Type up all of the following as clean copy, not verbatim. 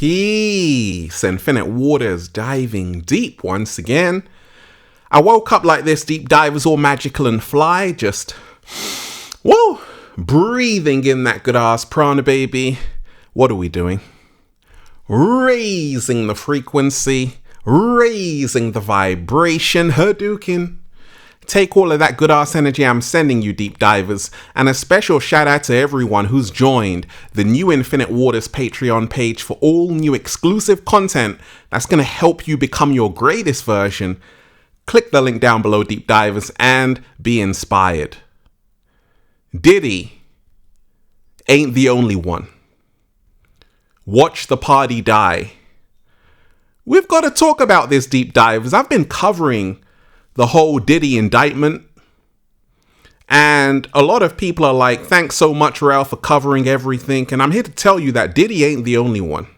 Peace, infinite waters, diving deep once again. I woke up like this, deep divers, all magical and fly, just, whoa, breathing in that good ass prana, baby. What are we doing? Raising the frequency, raising the vibration, Hadouken. Take all of that good ass energy I'm sending you, deep divers, and a special shout out to everyone who's joined the new Infinite Waters Patreon page for all new exclusive content that's going to help you become your greatest version. Click the link down below, deep divers, and be inspired. Diddy ain't the only one. Watch the party die. We've got to talk about this, deep divers. I've been covering the whole Diddy indictment, and a lot of people are like, thanks so much, Ralph, for covering everything. And I'm here to tell you that Diddy ain't the only one.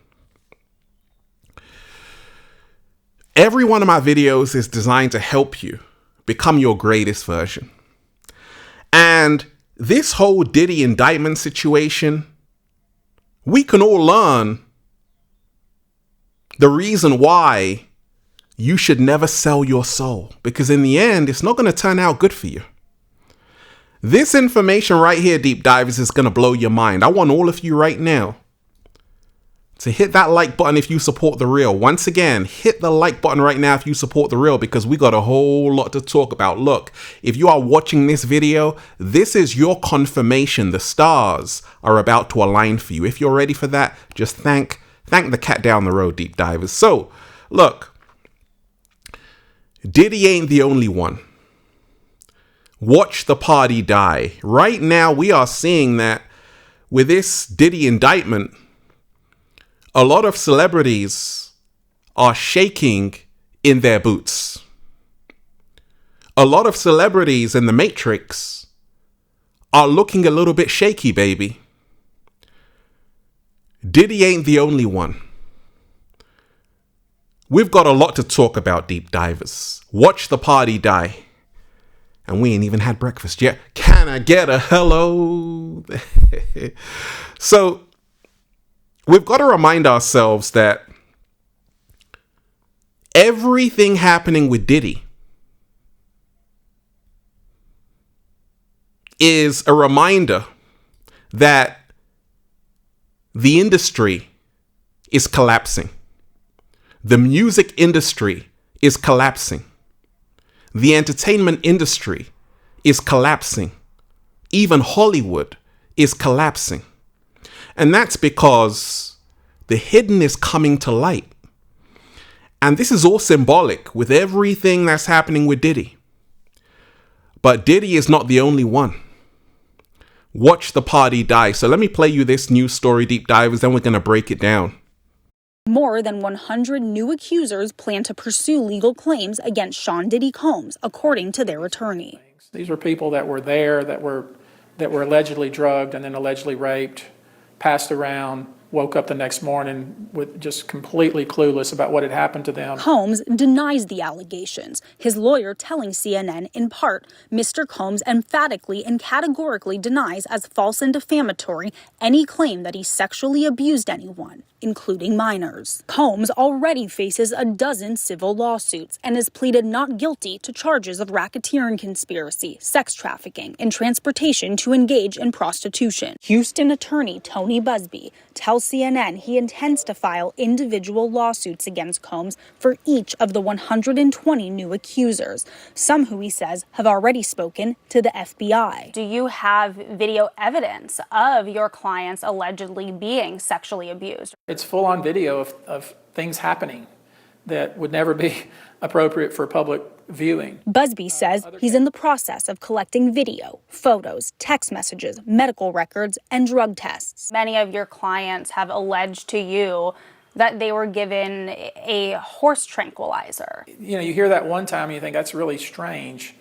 Every one of my videos is designed to help you become your greatest version. And this whole Diddy indictment situation, we can all learn the reason why you should never sell your soul, because in the end, it's not going to turn out good for you. This information right here, deep divers, is going to blow your mind. I want all of you right now to hit that like button if you support the real. Once again, hit the like button right now if you support the real, because we got a whole lot to talk about. Look, if you are watching this video, this is your confirmation. The stars are about to align for you. If you're ready for that, just thank the cat down the road, deep divers. So, look, Diddy ain't the only one. Watch the party die. Right now, we are seeing that with this Diddy indictment, a lot of celebrities are shaking in their boots. A lot of celebrities in the Matrix are looking a little bit shaky, baby. Diddy ain't the only one. We've got a lot to talk about, deep divers. Watch the party die. And we ain't even had breakfast yet. Can I get a hello? So, we've got to remind ourselves that everything happening with Diddy is a reminder that the industry is collapsing. The music industry is collapsing. The entertainment industry is collapsing. Even Hollywood is collapsing. And that's because the hidden is coming to light. And this is all symbolic with everything that's happening with Diddy. But Diddy is not the only one. Watch the party die. So let me play you this news story, deep divers, then we're going to break it down. More than 100 new accusers plan to pursue legal claims against Sean Diddy Combs, according to their attorney. These were people that were there, that were allegedly drugged and then allegedly raped, passed around, woke up the next morning with just completely clueless about what had happened to them. Combs denies the allegations, his lawyer telling CNN in part, Mr. Combs emphatically and categorically denies as false and defamatory any claim that he sexually abused anyone, including minors. Combs already faces a dozen civil lawsuits and has pleaded not guilty to charges of racketeering conspiracy, sex trafficking, and transportation to engage in prostitution. Houston attorney Tony Busby tells CNN he intends to file individual lawsuits against Combs for each of the 120 new accusers, some who he says have already spoken to the FBI. Do you have video evidence of your clients allegedly being sexually abused? It's full-on video of things happening that would never be appropriate for public viewing. Busby says he's in the process of collecting video, photos, text messages, medical records, and drug tests. Many of your clients have alleged to you that they were given a horse tranquilizer. You know, you hear that one time and you think that's really strange.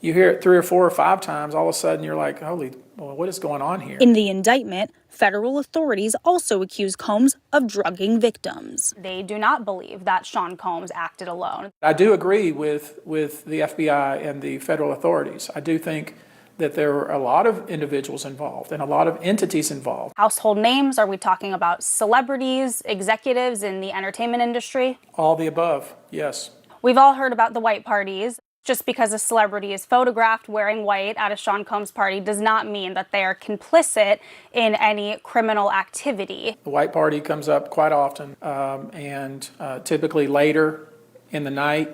You hear it 3 or 4 or 5 times, all of a sudden you're like, holy, well, what is going on here? In the indictment, federal authorities also accuse Combs of drugging victims. They do not believe that Sean Combs acted alone. I do agree with the FBI and the federal authorities. I do think that there were a lot of individuals involved and a lot of entities involved. Household names, are we talking about celebrities, executives in the entertainment industry? All the above, yes. We've all heard about the white parties. Just because a celebrity is photographed wearing white at a Sean Combs party does not mean that they are complicit in any criminal activity. The white party comes up quite often, and typically later in the night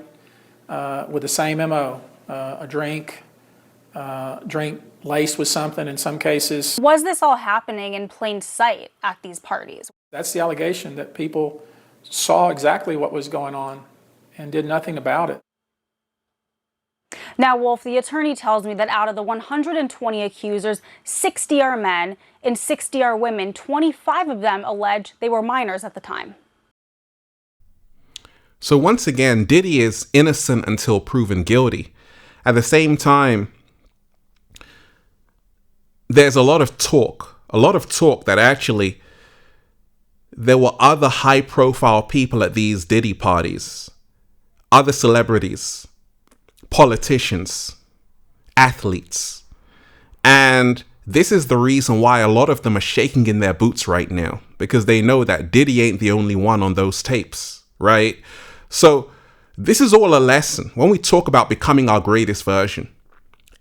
with the same MO, a drink laced with something in some cases. Was this all happening in plain sight at these parties? That's the allegation, that people saw exactly what was going on and did nothing about it. Now, Wolf, the attorney tells me that out of the 120 accusers, 60 are men and 60 are women. 25 of them allege they were minors at the time. So once again, Diddy is innocent until proven guilty. At the same time, there's a lot of talk that actually there were other high-profile people at these Diddy parties, other celebrities, politicians, athletes. And this is the reason why a lot of them are shaking in their boots right now, because they know that Diddy ain't the only one on those tapes, right? So this is all a lesson. When we talk about becoming our greatest version,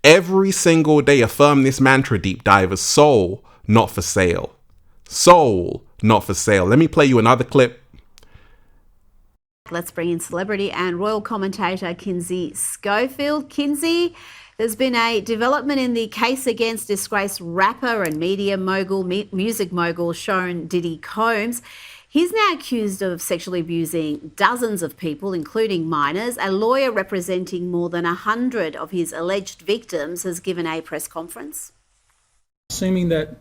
every single day affirm this mantra, deep divers: soul, not for sale. Soul, not for sale. Let me play you another clip. Let's bring in celebrity and royal commentator Kinsey Schofield. Kinsey, there's been a development in the case against disgraced rapper and media mogul, music mogul Sean Diddy Combs. He's now accused of sexually abusing dozens of people, including minors. A lawyer representing more than 100 of his alleged victims has given a press conference. Assuming that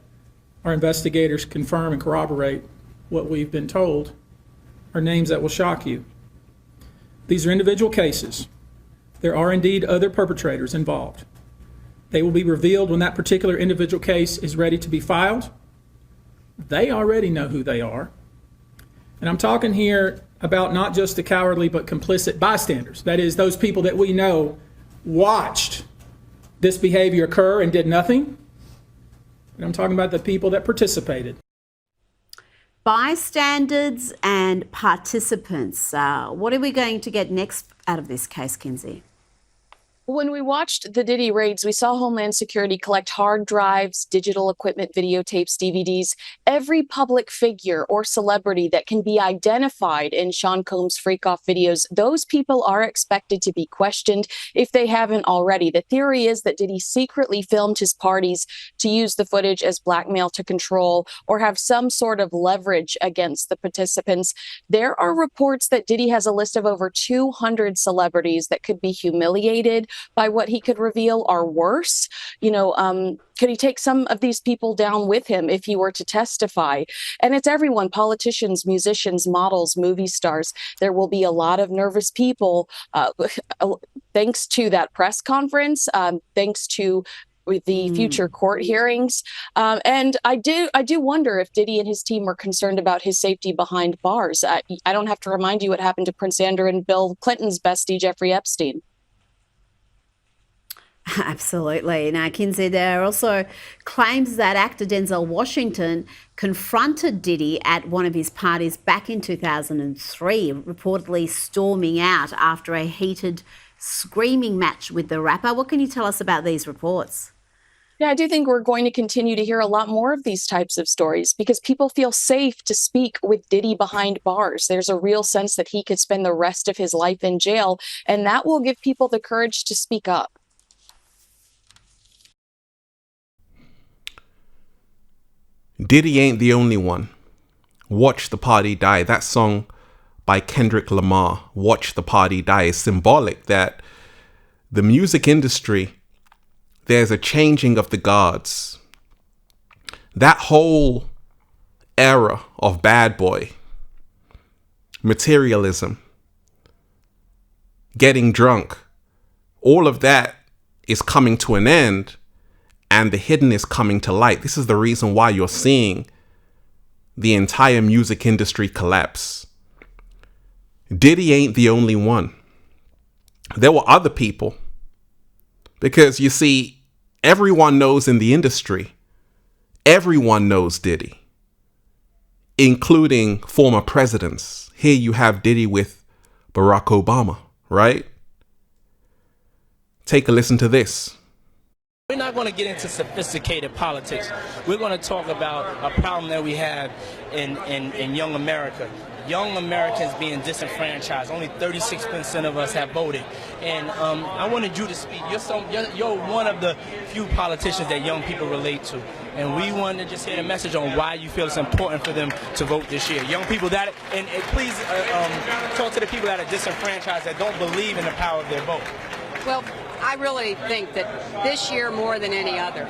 our investigators confirm and corroborate what we've been told, are names that will shock you. These are individual cases. There are indeed other perpetrators involved. They will be revealed when that particular individual case is ready to be filed. They already know who they are. And I'm talking here about not just the cowardly but complicit bystanders. That is, those people that we know watched this behavior occur and did nothing. And I'm talking about the people that participated. Bystanders and participants. What are we going to get next out of this case, Kinsey? When we watched the Diddy raids, we saw Homeland Security collect hard drives, digital equipment, videotapes, DVDs. Every public figure or celebrity that can be identified in Sean Combs' freak-off videos, those people are expected to be questioned if they haven't already. The theory is that Diddy secretly filmed his parties to use the footage as blackmail to control or have some sort of leverage against the participants. There are reports that Diddy has a list of over 200 celebrities that could be humiliated by what he could reveal or worse. Could he take some of these people down with him if he were to testify? And it's everyone: politicians, musicians, models, movie stars. There will be a lot of nervous people thanks to that press conference, thanks to the future court hearings. And I do wonder if Diddy and his team were concerned about his safety behind bars. I don't have to remind you what happened to Prince Andrew and Bill Clinton's bestie, Jeffrey Epstein. Absolutely. Now, Kinsey, there are also claims that actor Denzel Washington confronted Diddy at one of his parties back in 2003, reportedly storming out after a heated screaming match with the rapper. What can you tell us about these reports? Yeah, I do think we're going to continue to hear a lot more of these types of stories because people feel safe to speak with Diddy behind bars. There's a real sense that he could spend the rest of his life in jail, and that will give people the courage to speak up. Diddy ain't the only one. Watch the Party Die. That song by Kendrick Lamar, Watch the Party Die, is symbolic that the music industry, there's a changing of the guards. That whole era of bad boy, materialism, getting drunk, all of that is coming to an end. And the hidden is coming to light. This is the reason why you're seeing the entire music industry collapse. Diddy ain't the only one. There were other people. Because you see, Everyone knows in the industry. Everyone knows Diddy, including former presidents. Here you have Diddy with Barack Obama, right? Take a listen to this. We're not going to get into sophisticated politics. We're going to talk about a problem that we have in young America. Young Americans being disenfranchised. Only 36% of us have voted. And I wanted you to speak. You're one of the few politicians that young people relate to. And we wanted to just hear a message on why you feel it's important for them to vote this year. Young people that, and please talk to the people that are disenfranchised, that don't believe in the power of their vote. Well, I really think that this year more than any other,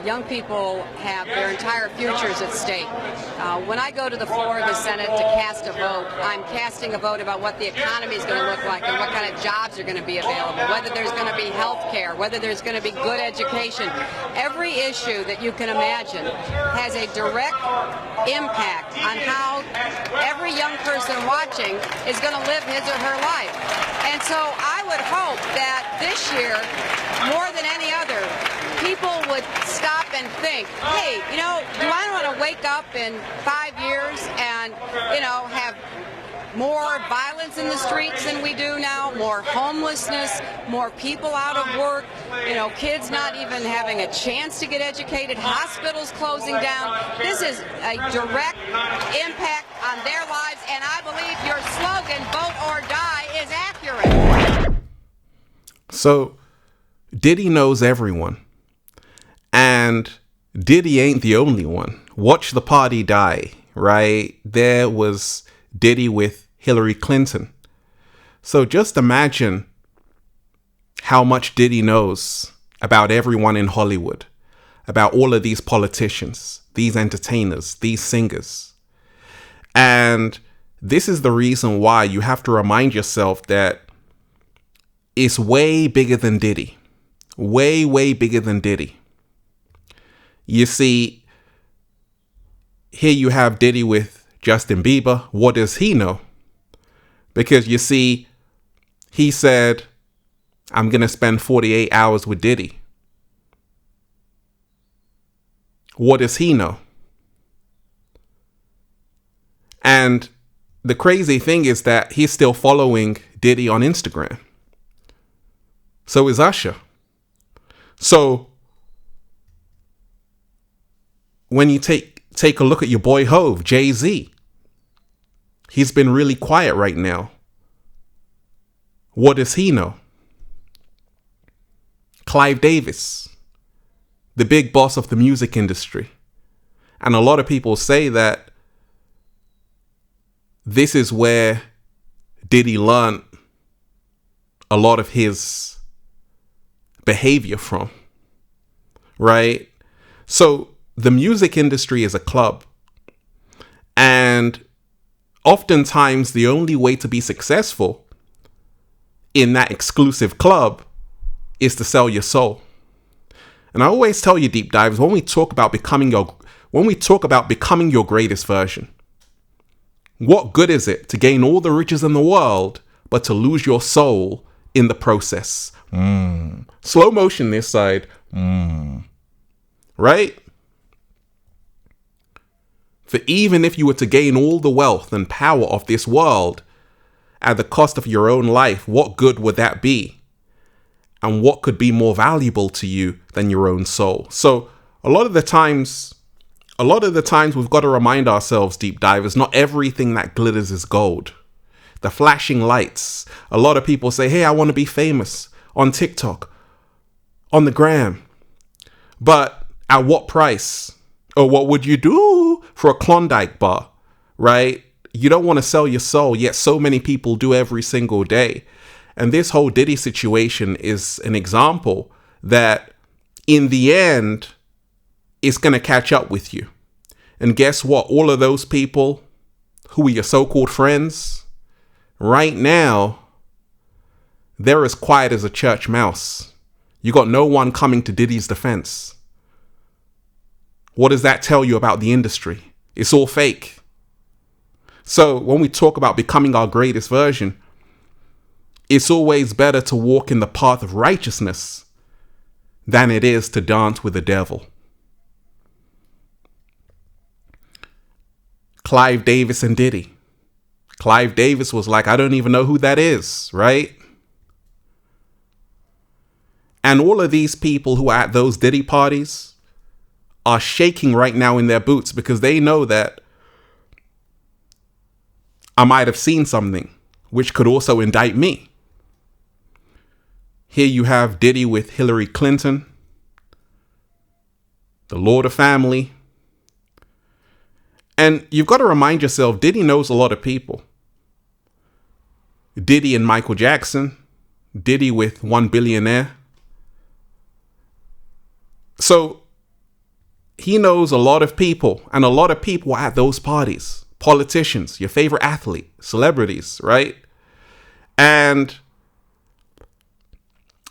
young people have their entire futures at stake. When I go to the floor of the Senate to cast a vote, I'm casting a vote about what the economy is going to look like and what kind of jobs are going to be available, whether there's going to be health care, whether there's going to be good education. Every issue that you can imagine has a direct impact on how every young person watching is going to live his or her life. And so I would hope that this year, more than any other, people would stop and think, hey, do I want to wake up in 5 years and, have more violence in the streets than we do now, more homelessness, more people out of work, kids not even having a chance to get educated, hospitals closing down. This is a direct impact on their lives, and I believe your slogan, vote or die, is accurate. So Diddy knows everyone. And Diddy ain't the only one. Watch the party die, right? There was Diddy with Hillary Clinton. So just imagine how much Diddy knows about everyone in Hollywood, about all of these politicians, these entertainers, these singers. And this is the reason why you have to remind yourself that it's way bigger than Diddy. Way, way bigger than Diddy. You see, here you have Diddy with Justin Bieber. What does he know? Because you see, he said, I'm going to spend 48 hours with Diddy. What does he know? And the crazy thing is that he's still following Diddy on Instagram. So is Usher. So when you take a look at your boy Hove, Jay-Z, he's been really quiet right now. What does he know? Clive Davis, the big boss of the music industry. And a lot of people say that this is where Diddy learned a lot of his behavior from, right? So the music industry is a club, and oftentimes the only way to be successful in that exclusive club is to sell your soul. And I always tell you, deep divers, when we talk about becoming your greatest version, what good is it to gain all the riches in the world but to lose your soul in the process? Slow motion this side. Right? For even if you were to gain all the wealth and power of this world at the cost of your own life, what good would that be? And what could be more valuable to you than your own soul? So a lot of the times we've got to remind ourselves, deep divers, not everything that glitters is gold. The flashing lights. A lot of people say, hey, I want to be famous on TikTok, on the gram. But at what price? Or what would you do for a Klondike bar, right? You don't want to sell your soul, yet so many people do every single day. And this whole Diddy situation is an example that in the end, it's going to catch up with you. And guess what? All of those people who are your so-called friends, right now, they're as quiet as a church mouse. You got no one coming to Diddy's defense. What does that tell you about the industry? It's all fake. So when we talk about becoming our greatest version, it's always better to walk in the path of righteousness than it is to dance with the devil. Clive Davis and Diddy. Clive Davis was like, I don't even know who that is, right? And all of these people who are at those Diddy parties are shaking right now in their boots because they know that I might have seen something which could also indict me. Here you have Diddy with Hillary Clinton, the Lauder family. And you've got to remind yourself, Diddy knows a lot of people. Diddy and Michael Jackson, Diddy with one billionaire. So he knows a lot of people, and a lot of people at those parties. Politicians, your favorite athlete, celebrities, right? And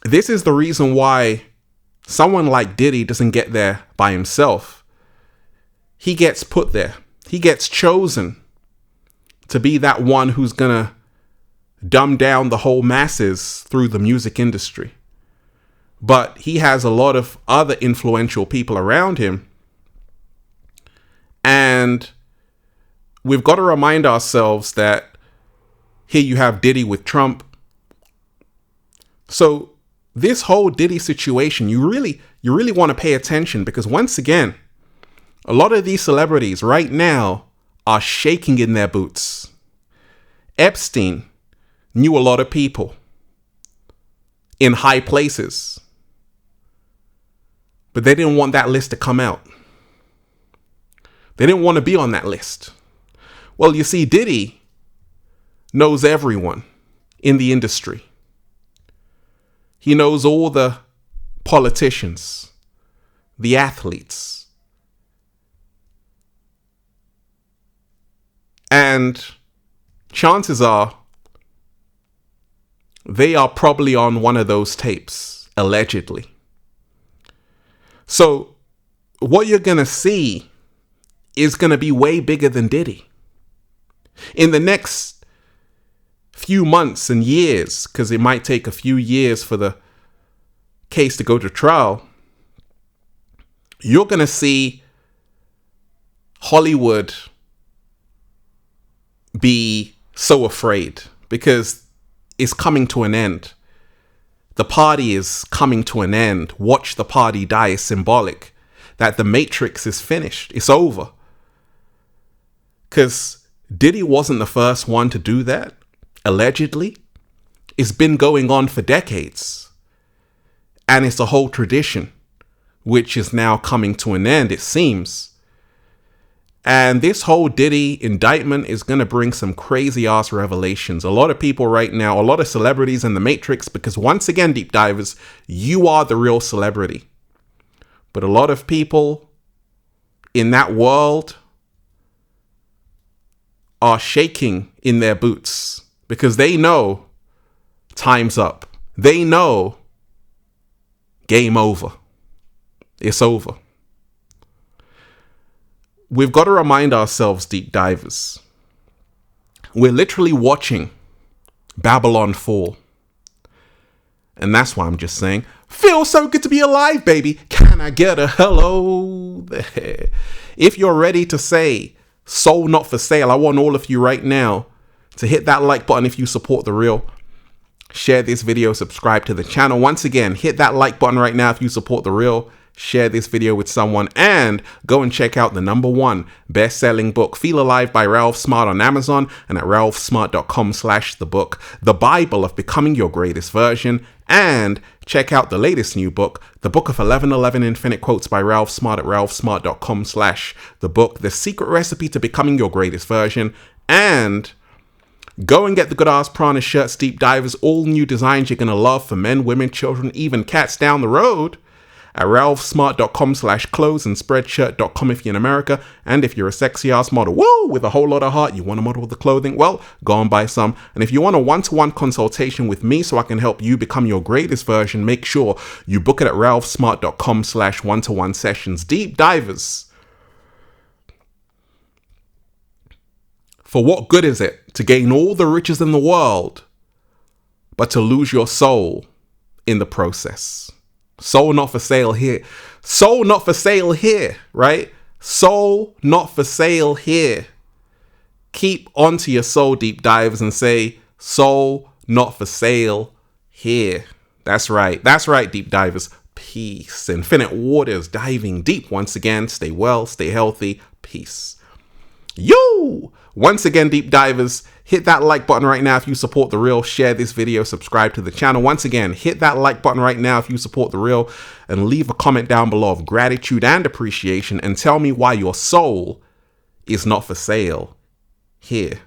this is the reason why someone like Diddy doesn't get there by himself. He gets put there. He gets chosen to be that one who's going to dumb down the whole masses through the music industry. But he has a lot of other influential people around him. And we've got to remind ourselves that here you have Diddy with Trump. So this whole Diddy situation, you really want to pay attention, because once again, a lot of these celebrities right now are shaking in their boots. Epstein knew a lot of people in high places, but they didn't want that list to come out. They didn't want to be on that list. Well, you see, Diddy knows everyone in the industry. He knows all the politicians, the athletes. And chances are they are probably on one of those tapes, allegedly. So what you're going to see is going to be way bigger than Diddy. In the next few months and years, because it might take a few years for the case to go to trial, you're going to see Hollywood be so afraid, because it's coming to an end. The party is coming to an end. Watch the party die is symbolic that the Matrix is finished. It's over. Because Diddy wasn't the first one to do that, allegedly. It's been going on for decades. And it's a whole tradition, which is now coming to an end, it seems. And this whole Diddy indictment is going to bring some crazy ass revelations. A lot of people right now, a lot of celebrities in the Matrix, because once again, deep divers, you are the real celebrity. But a lot of people in that world are shaking in their boots because they know time's up. They know game over. It's over. We've got to remind ourselves, deep divers, we're literally watching Babylon fall. And that's why I'm just saying, feels so good to be alive, baby. Can I get a hello there? If you're ready to say soul not for sale, I want all of you right now to hit that like button if you support the real. Share this video, subscribe to the channel. Once again, hit that like button right now if you support the real. Share this video with someone, and go and check out the #1 best-selling book, Feel Alive by Ralph Smart, on Amazon and at ralphsmart.com/thebook, the Bible of Becoming Your Greatest Version. And check out the latest new book, The Book of 1111 Infinite Quotes by Ralph Smart at ralphsmart.com/thebook, the secret recipe to becoming your greatest version. And go and get the Good Ass Prana shirts, deep divers, all new designs you're going to love for men, women, children, even cats down the road, at ralphsmart.com/clothes and spreadshirt.com if you're in America. And if you're a sexy ass model, woo, with a whole lot of heart, you want to model with the clothing, well, go and buy some. And if you want a one-to-one consultation with me so I can help you become your greatest version, make sure you book it at ralphsmart.com/one-to-one sessions. Deep divers, for what good is it to gain all the riches in the world, but to lose your soul in the process? Soul not for sale here. Soul not for sale here, right? Soul not for sale here. Keep onto your soul, deep divers, and say, soul not for sale here. That's right. That's right, deep divers. Peace. Infinite waters diving deep once again. Stay well, stay healthy. Peace. Yo! Once again, deep divers, hit that like button right now if you support The Real. Share this video, subscribe to the channel. Once again, hit that like button right now if you support The Real, and leave a comment down below of gratitude and appreciation, and tell me why your soul is not for sale here.